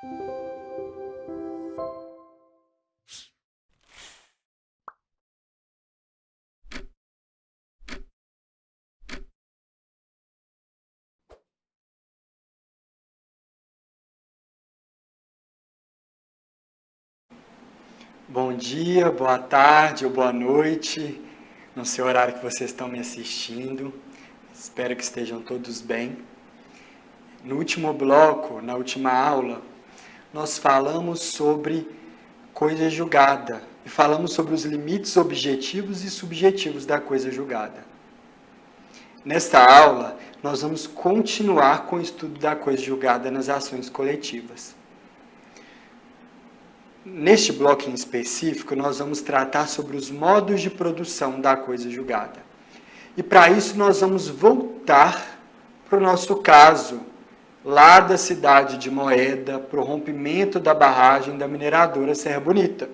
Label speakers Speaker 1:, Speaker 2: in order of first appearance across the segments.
Speaker 1: Bom dia, boa tarde ou boa noite, no seu horário que vocês estão me assistindo. Espero que estejam todos bem. No último bloco, na última aula, nós falamos sobre coisa julgada e falamos sobre os limites objetivos e subjetivos da coisa julgada. Nesta aula, nós vamos continuar com o estudo da coisa julgada nas ações coletivas. Neste bloco em específico, nós vamos tratar sobre os modos de produção da coisa julgada. E para isso nós vamos voltar para o nosso caso, lá da cidade de Moeda, para o rompimento da barragem da mineradora Serra Bonita.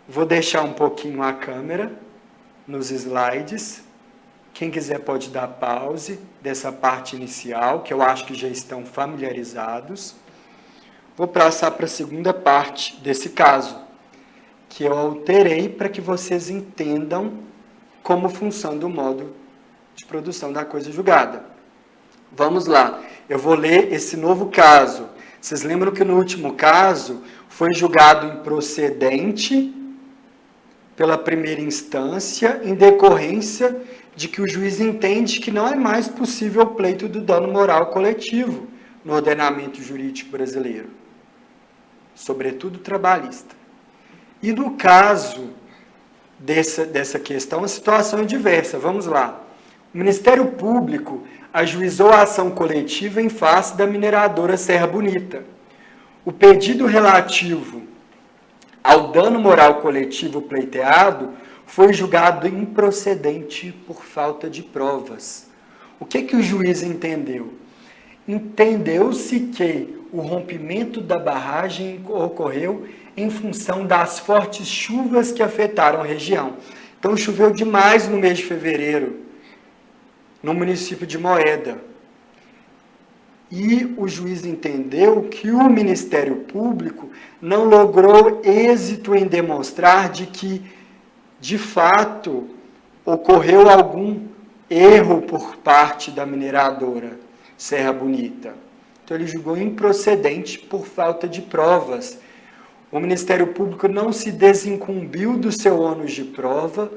Speaker 1: Vou deixar um pouquinho a câmera nos slides. Quem quiser pode dar pause dessa parte inicial, que eu acho que já estão familiarizados. Vou passar para a segunda parte desse caso, que eu alterei para que vocês entendam como funciona o modo de produção da coisa julgada. Vamos lá, eu vou ler esse novo caso. Vocês lembram que no último caso foi julgado improcedente pela primeira instância em decorrência de que o juiz entende que não é mais possível o pleito do dano moral coletivo no ordenamento jurídico brasileiro, sobretudo trabalhista. E no caso dessa questão, a situação é diversa. Vamos lá. O Ministério Público ajuizou a ação coletiva em face da mineradora Serra Bonita. O pedido relativo ao dano moral coletivo pleiteado foi julgado improcedente por falta de provas. O que o juiz entendeu? Entendeu-se que o rompimento da barragem ocorreu em função das fortes chuvas que afetaram a região. Então, choveu demais no mês de fevereiro, no município de Moeda. E o juiz entendeu que o Ministério Público não logrou êxito em demonstrar de que, de fato, ocorreu algum erro por parte da mineradora Serra Bonita. Então, ele julgou improcedente por falta de provas. O Ministério Público não se desincumbiu do seu ônus de prova,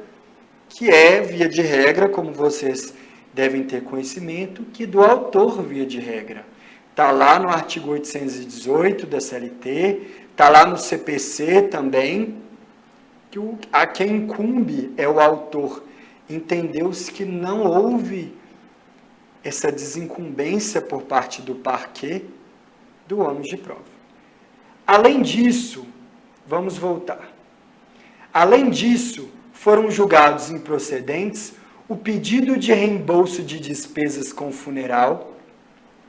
Speaker 1: que é, via de regra, como vocês devem ter conhecimento, que do autor, via de regra. Está lá no artigo 818 da CLT, está lá no CPC também, que a quem incumbe é o autor. Entendeu-se que não houve essa desincumbência por parte do parquê do ônus de prova. Além disso, vamos voltar. Além disso, foram julgados improcedentes o pedido de reembolso de despesas com funeral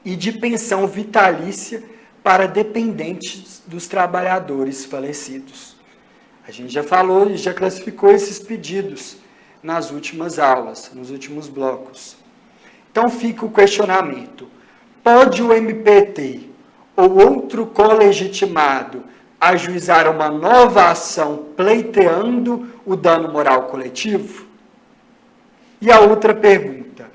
Speaker 1: e de pensão vitalícia para dependentes dos trabalhadores falecidos. A gente já falou e já classificou esses pedidos nas últimas aulas, nos últimos blocos. Então fica o questionamento: pode o MPT ou outro colegitimado ajuizar uma nova ação pleiteando o dano moral coletivo? E a outra pergunta: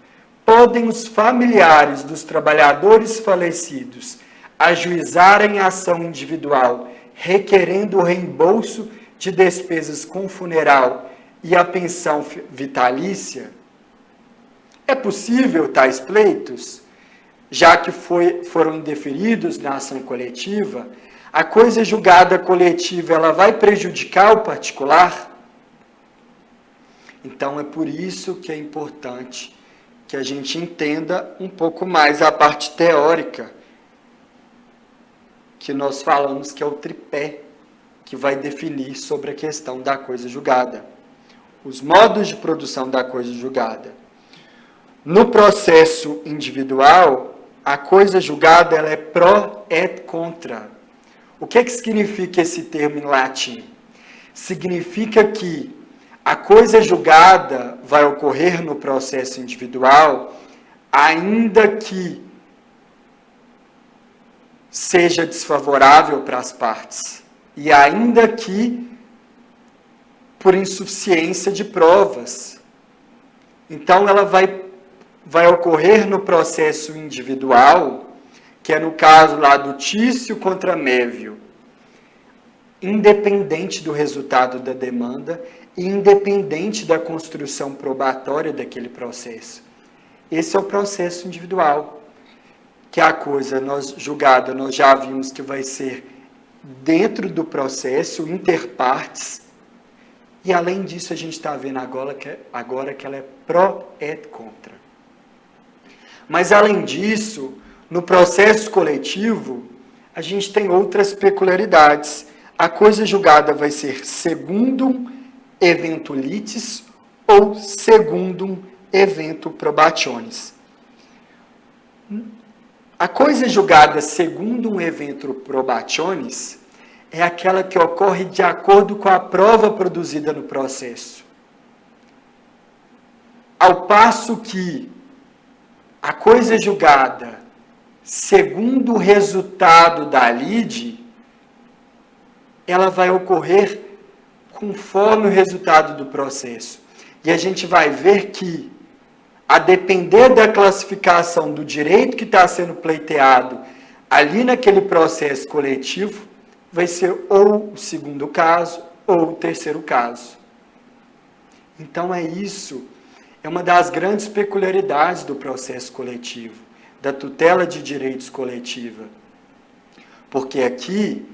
Speaker 1: podem os familiares dos trabalhadores falecidos ajuizarem ação individual requerendo o reembolso de despesas com funeral e a pensão vitalícia? É possível tais pleitos? Já que foram indeferidos na ação coletiva, a coisa julgada coletiva ela vai prejudicar o particular? Então, é por isso que é importante que a gente entenda um pouco mais a parte teórica, que nós falamos que é o tripé que vai definir sobre a questão da coisa julgada. Os modos de produção da coisa julgada. No processo individual, a coisa julgada ela é pró et contra. O que significa esse termo em latim? Significa que a coisa julgada vai ocorrer no processo individual, ainda que seja desfavorável para as partes, e ainda que por insuficiência de provas. Então, ela vai ocorrer no processo individual, que é no caso lá do Tício contra Mévio, independente do resultado da demanda e independente da construção probatória daquele processo. Esse é o processo individual, que a coisa julgada nós já vimos que vai ser dentro do processo, interpartes, e além disso a gente está vendo agora que ela é pró et contra. Mas além disso, no processo coletivo, a gente tem outras peculiaridades. A coisa julgada vai ser secundum evento litis ou secundum evento probationis. A coisa julgada secundum evento probationis é aquela que ocorre de acordo com a prova produzida no processo. Ao passo que a coisa julgada segundo o resultado da lide, ela vai ocorrer conforme o resultado do processo. E a gente vai ver que, a depender da classificação do direito que está sendo pleiteado ali naquele processo coletivo, vai ser ou o segundo caso ou o terceiro caso. Então é isso, é uma das grandes peculiaridades do processo coletivo, da tutela de direitos coletiva. Porque aqui,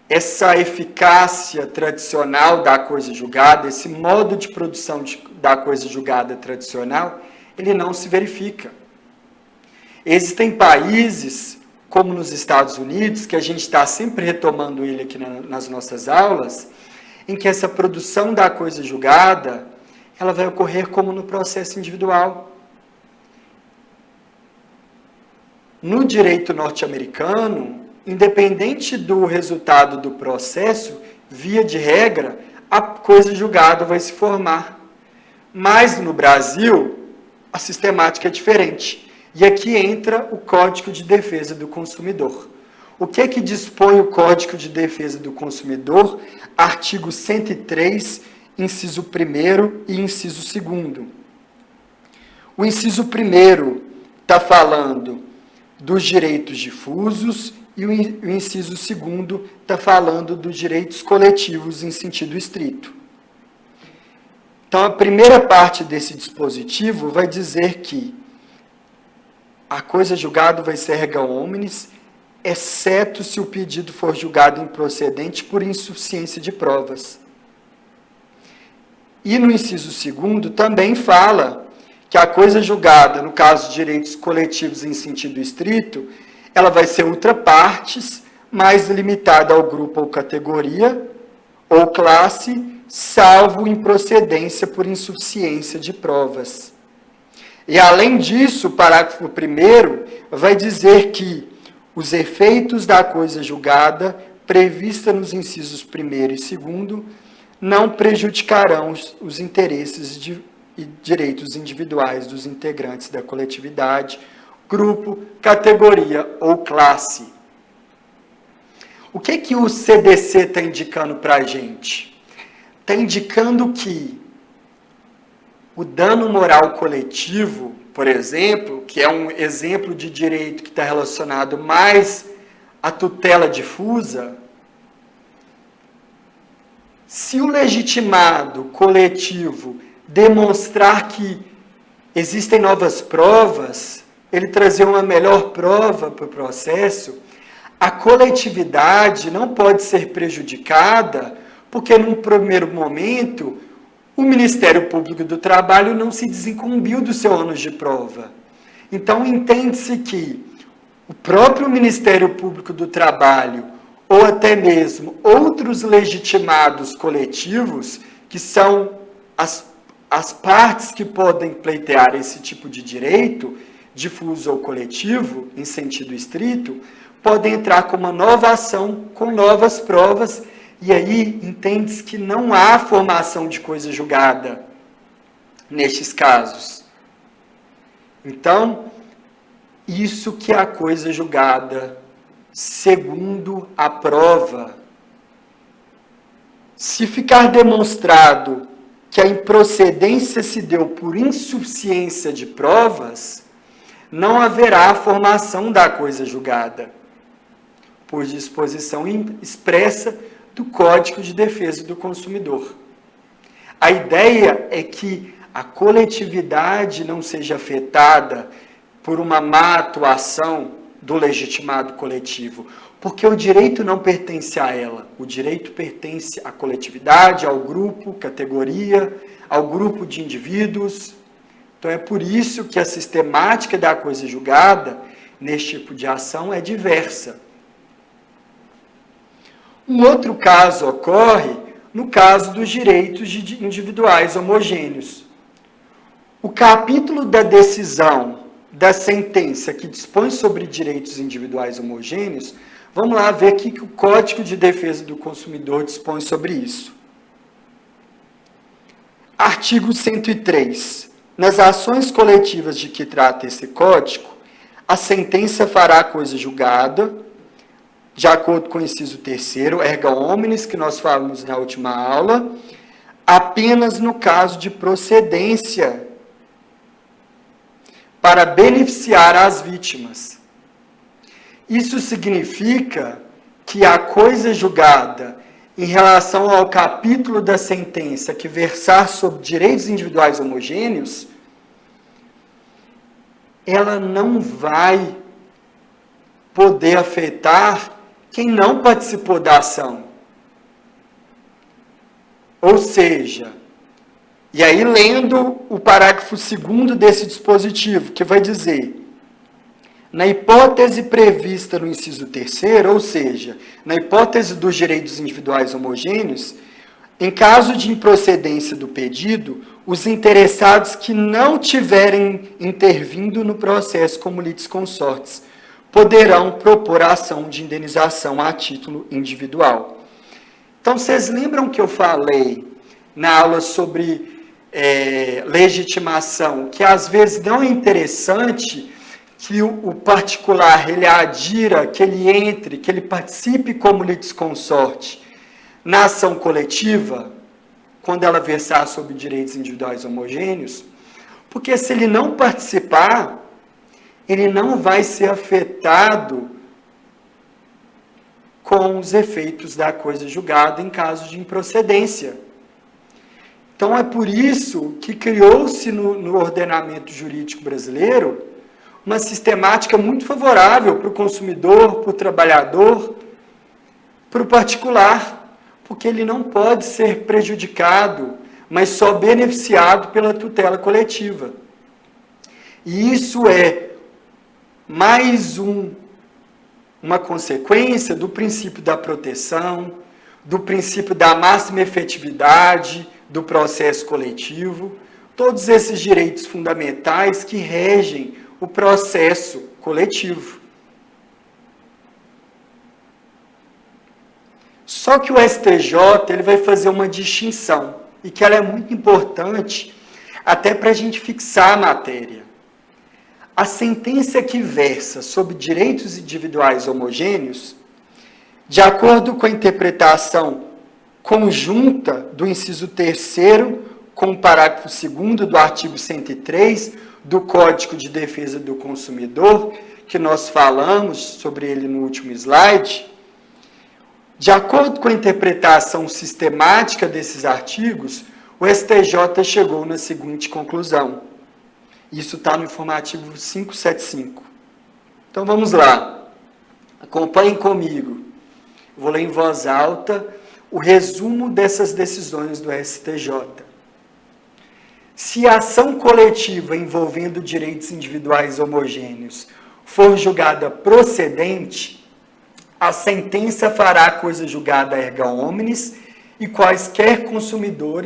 Speaker 1: essa eficácia tradicional da coisa julgada, esse modo de produção da coisa julgada tradicional, ele não se verifica. Existem países, como nos Estados Unidos, que a gente está sempre retomando ele aqui nas nossas aulas, em que essa produção da coisa julgada, ela vai ocorrer como no processo individual. No direito norte-americano, independente do resultado do processo, via de regra, a coisa julgada vai se formar. Mas no Brasil, a sistemática é diferente. E aqui entra o Código de Defesa do Consumidor. O que é que dispõe o Código de Defesa do Consumidor? Artigo 103, inciso 1º e inciso 2º. O inciso 1º está falando dos direitos difusos e o inciso 2º está falando dos direitos coletivos em sentido estrito. Então, a primeira parte desse dispositivo vai dizer que a coisa julgada vai ser erga omnes, exceto se o pedido for julgado improcedente por insuficiência de provas. E no inciso 2º também fala que a coisa julgada, no caso de direitos coletivos em sentido estrito, ela vai ser ultra partes, mais limitada ao grupo ou categoria, ou classe, salvo improcedência por insuficiência de provas. E além disso, o parágrafo 1º vai dizer que os efeitos da coisa julgada, prevista nos incisos 1º e 2º, não prejudicarão os interesses e direitos individuais dos integrantes da coletividade, grupo, categoria ou classe. O que o CDC está indicando para a gente? Está indicando que o dano moral coletivo, por exemplo, que é um exemplo de direito que está relacionado mais à tutela difusa, se o legitimado coletivo demonstrar que existem novas provas, ele trazer uma melhor prova para o processo, a coletividade não pode ser prejudicada, porque num primeiro momento o Ministério Público do Trabalho não se desincumbiu do seu ônus de prova. Então entende-se que o próprio Ministério Público do Trabalho, ou até mesmo outros legitimados coletivos, que são as partes que podem pleitear esse tipo de direito, difuso ou coletivo, em sentido estrito, podem entrar com uma nova ação, com novas provas, e aí entende-se que não há formação de coisa julgada nestes casos. Então, Isso que é a coisa julgada, segundo a prova. Se ficar demonstrado que a improcedência se deu por insuficiência de provas, não haverá a formação da coisa julgada, por disposição expressa do Código de Defesa do Consumidor. A ideia é que a coletividade não seja afetada por uma má atuação do legitimado coletivo, porque o direito não pertence a ela, o direito pertence à coletividade, ao grupo, categoria, ao grupo de indivíduos. Então é por isso que a sistemática da coisa julgada, neste tipo de ação, é diversa. Um outro caso ocorre no caso dos direitos individuais homogêneos. O capítulo da decisão da sentença que dispõe sobre direitos individuais homogêneos, vamos lá ver o que o Código de Defesa do Consumidor dispõe sobre isso. Artigo 103. Nas ações coletivas de que trata esse Código, a sentença fará coisa julgada, de acordo com o inciso 3º, erga omnes, que nós falamos na última aula, apenas no caso de procedência para beneficiar as vítimas. Isso significa que a coisa julgada em relação ao capítulo da sentença que versar sobre direitos individuais homogêneos, ela não vai poder afetar quem não participou da ação. Ou seja, e aí lendo o parágrafo 2º desse dispositivo, que vai dizer: na hipótese prevista no inciso 3º, ou seja, na hipótese dos direitos individuais homogêneos, em caso de improcedência do pedido, os interessados que não tiverem intervindo no processo como litisconsortes poderão propor ação de indenização a título individual. Então, vocês lembram que eu falei na aula sobre legitimação, que às vezes não é interessante que o particular ele adira, que ele entre, que ele participe como litisconsorte na ação coletiva, quando ela versar sobre direitos individuais homogêneos, porque se ele não participar, ele não vai ser afetado com os efeitos da coisa julgada em caso de improcedência. Então, é por isso que criou-se no ordenamento jurídico brasileiro uma sistemática muito favorável para o consumidor, para o trabalhador, para o particular, porque ele não pode ser prejudicado, mas só beneficiado pela tutela coletiva. E isso é mais uma consequência do princípio da proteção, do princípio da máxima efetividade do processo coletivo, todos esses direitos fundamentais que regem o processo coletivo. Só que o STJ ele vai fazer uma distinção, e que ela é muito importante até para a gente fixar a matéria. A sentença que versa sobre direitos individuais homogêneos, de acordo com a interpretação conjunta do inciso 3º com o parágrafo 2º do artigo 103 do Código de Defesa do Consumidor, que nós falamos sobre ele no último slide, de acordo com a interpretação sistemática desses artigos, o STJ chegou na seguinte conclusão. Isso está no informativo 575. Então vamos lá. Acompanhem comigo. Vou ler em voz alta o resumo dessas decisões do STJ. Se a ação coletiva envolvendo direitos individuais homogêneos for julgada procedente, a sentença fará coisa julgada erga omnes e qualquer consumidor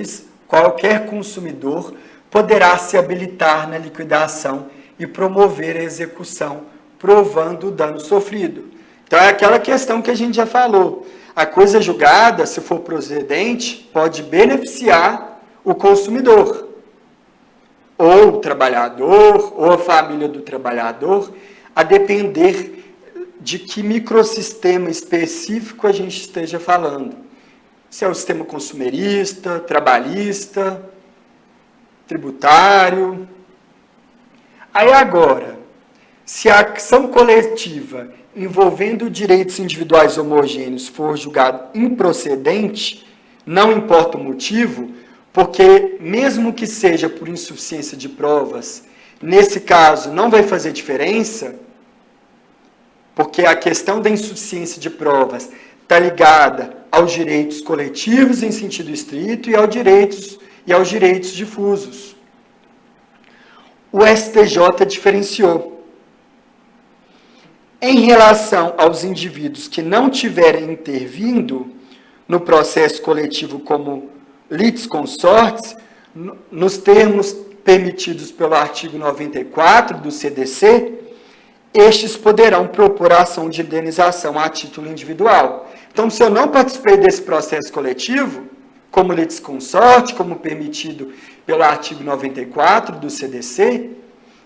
Speaker 1: poderá se habilitar na liquidação e promover a execução, provando o dano sofrido. Então é aquela questão que a gente já falou. A coisa julgada, se for procedente, pode beneficiar o consumidor, ou o trabalhador, ou a família do trabalhador, a depender de que microsistema específico a gente esteja falando. Se é o sistema consumerista, trabalhista, tributário. Aí agora, se a ação coletiva envolvendo direitos individuais homogêneos for julgado improcedente, não importa o motivo, porque mesmo que seja por insuficiência de provas, nesse caso não vai fazer diferença, porque a questão da insuficiência de provas está ligada aos direitos coletivos em sentido estrito e aos direitos difusos. O STJ diferenciou. Em relação aos indivíduos que não tiverem intervindo no processo coletivo como litisconsortes, nos termos permitidos pelo artigo 94 do CDC, estes poderão propor ação de indenização a título individual. Então, se eu não participei desse processo coletivo, como litisconsorte, como permitido pelo artigo 94 do CDC,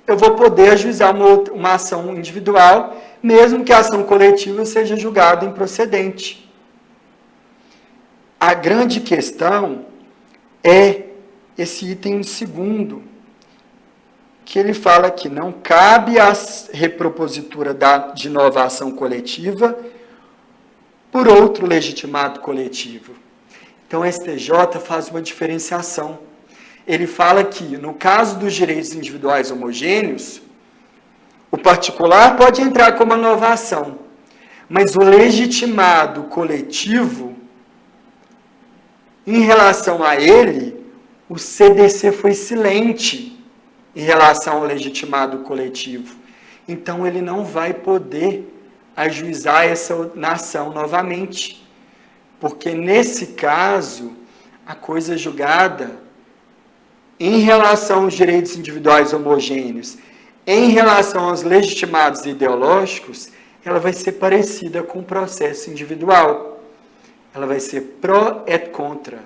Speaker 1: eu vou poder ajuizar uma ação individual, mesmo que a ação coletiva seja julgada improcedente. A grande questão é esse item segundo, que ele fala que não cabe a repropositura de nova ação coletiva por outro legitimado coletivo. Então, o STJ faz uma diferenciação. Ele fala que, no caso dos direitos individuais homogêneos, o particular pode entrar como uma nova ação, mas o legitimado coletivo, em relação a ele, o CDC foi silente em relação ao legitimado coletivo. Então, ele não vai poder ajuizar essa ação novamente, porque, nesse caso, a coisa julgada em relação aos direitos individuais homogêneos, em relação aos legitimados ideológicos, ela vai ser parecida com o processo individual. Ela vai ser pró et contra,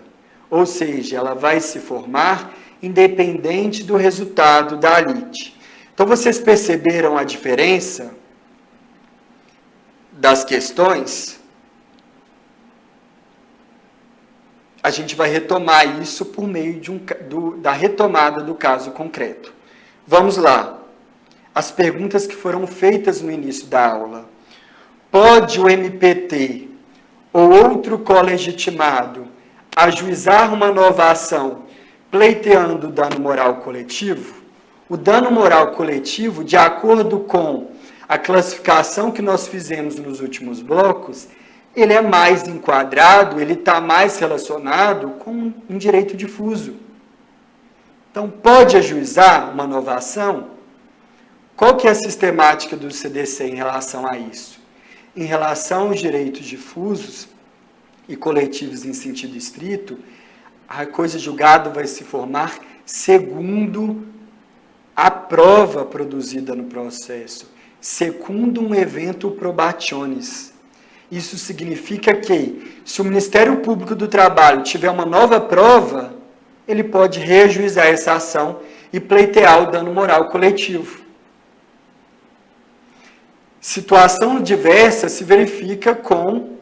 Speaker 1: ou seja, ela vai se formar independente do resultado da lite. Então, vocês perceberam a diferença das questões? A gente vai retomar isso por meio da retomada do caso concreto. Vamos lá. As perguntas que foram feitas no início da aula. Pode o MPT ou outro colegitimado ajuizar uma nova ação pleiteando o dano moral coletivo? O dano moral coletivo, de acordo com a classificação que nós fizemos nos últimos blocos, ele é mais enquadrado, ele está mais relacionado com um direito difuso. Então, pode ajuizar uma nova ação? Qual que é a sistemática do CDC em relação a isso? Em relação aos direitos difusos e coletivos em sentido estrito, a coisa julgada vai se formar segundo a prova produzida no processo, segundo um evento probationis. Isso significa que, se o Ministério Público do Trabalho tiver uma nova prova, ele pode reajuizar essa ação e pleitear o dano moral coletivo. Situação diversa se verifica com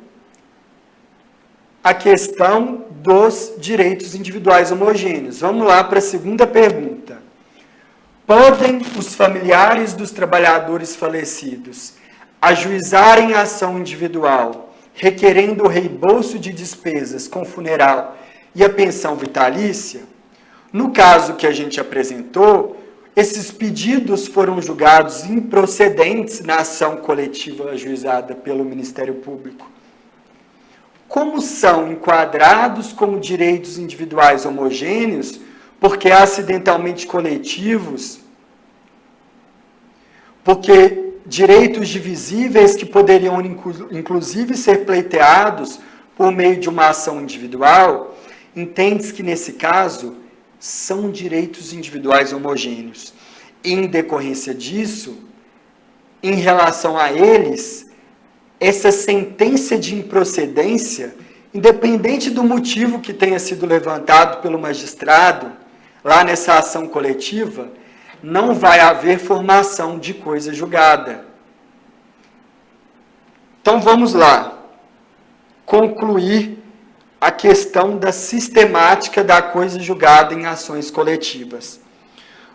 Speaker 1: a questão dos direitos individuais homogêneos. Vamos lá para a segunda pergunta. Podem os familiares dos trabalhadores falecidos ajuizarem a ação individual, requerendo o reembolso de despesas com funeral e a pensão vitalícia? No caso que a gente apresentou, esses pedidos foram julgados improcedentes na ação coletiva ajuizada pelo Ministério Público. Como são enquadrados como direitos individuais homogêneos, porque acidentalmente coletivos, porque direitos divisíveis que poderiam, inclusive, ser pleiteados por meio de uma ação individual, entende-se que, nesse caso, são direitos individuais homogêneos. Em decorrência disso, em relação a eles, essa sentença de improcedência, independente do motivo que tenha sido levantado pelo magistrado, lá nessa ação coletiva, não vai haver formação de coisa julgada. Então vamos lá, concluir a questão da sistemática da coisa julgada em ações coletivas.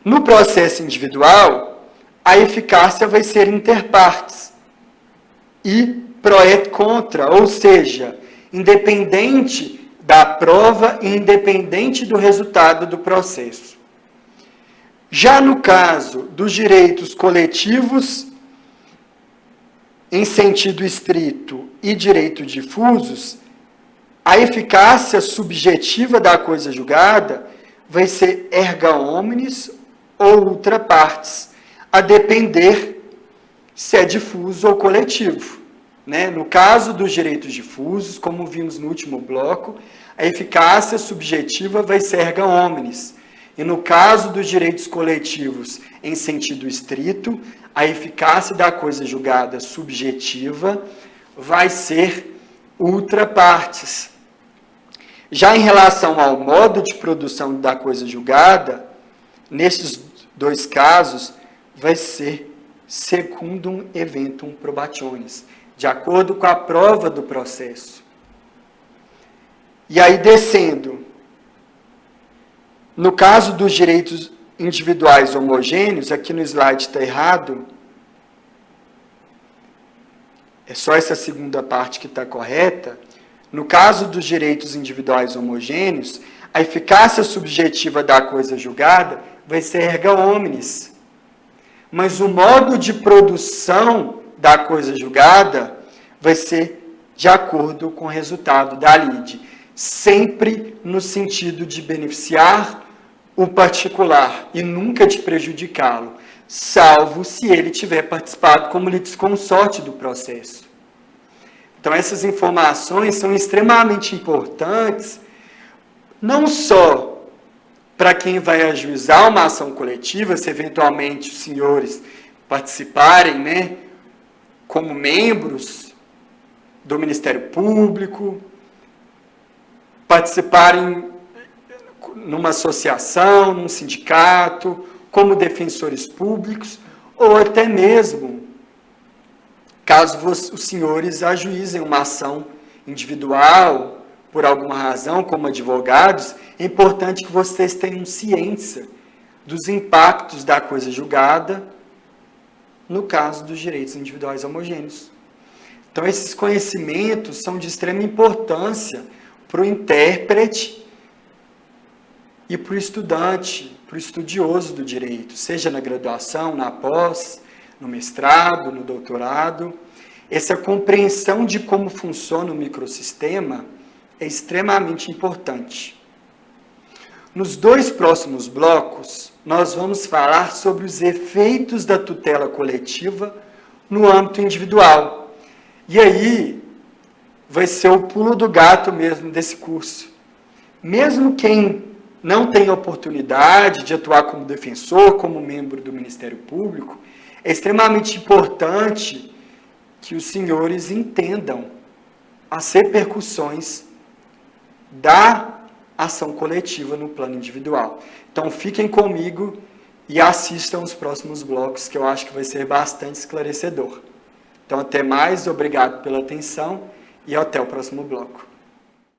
Speaker 1: No processo individual, a eficácia vai ser inter partes e pro et contra, ou seja, independente da prova e independente do resultado do processo. Já no caso dos direitos coletivos, em sentido estrito e direitos difusos, a eficácia subjetiva da coisa julgada vai ser erga omnes ou ultra partes, a depender se é difuso ou coletivo. Né? No caso dos direitos difusos, como vimos no último bloco, a eficácia subjetiva vai ser erga omnes. E no caso dos direitos coletivos em sentido estrito, a eficácia da coisa julgada subjetiva vai ser ultra partes. Já em relação ao modo de produção da coisa julgada, nesses dois casos, vai ser secundum eventum probationis, de acordo com a prova do processo. E aí, descendo, no caso dos direitos individuais homogêneos, aqui no slide está errado, é só essa segunda parte que está correta. No caso dos direitos individuais homogêneos, a eficácia subjetiva da coisa julgada vai ser erga omnes. Mas o modo de produção da coisa julgada vai ser de acordo com o resultado da lide, sempre no sentido de beneficiar o particular e nunca de prejudicá-lo, salvo se ele tiver participado como litisconsorte do processo. Então, essas informações são extremamente importantes, não só para quem vai ajuizar uma ação coletiva, se eventualmente os senhores participarem, né, como membros do Ministério Público, participarem numa associação, num sindicato, como defensores públicos, ou até mesmo, caso os senhores ajuizem uma ação individual, por alguma razão, como advogados, é importante que vocês tenham ciência dos impactos da coisa julgada no caso dos direitos individuais homogêneos. Então, esses conhecimentos são de extrema importância para o intérprete e para o estudante, para o estudioso do direito, seja na graduação, na pós, no mestrado, no doutorado. Essa compreensão de como funciona o microsistema é extremamente importante. Nos dois próximos blocos, nós vamos falar sobre os efeitos da tutela coletiva no âmbito individual. E aí, vai ser o pulo do gato mesmo desse curso. Mesmo quem não tem oportunidade de atuar como defensor, como membro do Ministério Público, é extremamente importante que os senhores entendam as repercussões da ação coletiva no plano individual. Então, fiquem comigo e assistam os próximos blocos, que eu acho que vai ser bastante esclarecedor. Então, até mais, obrigado pela atenção e até o próximo bloco.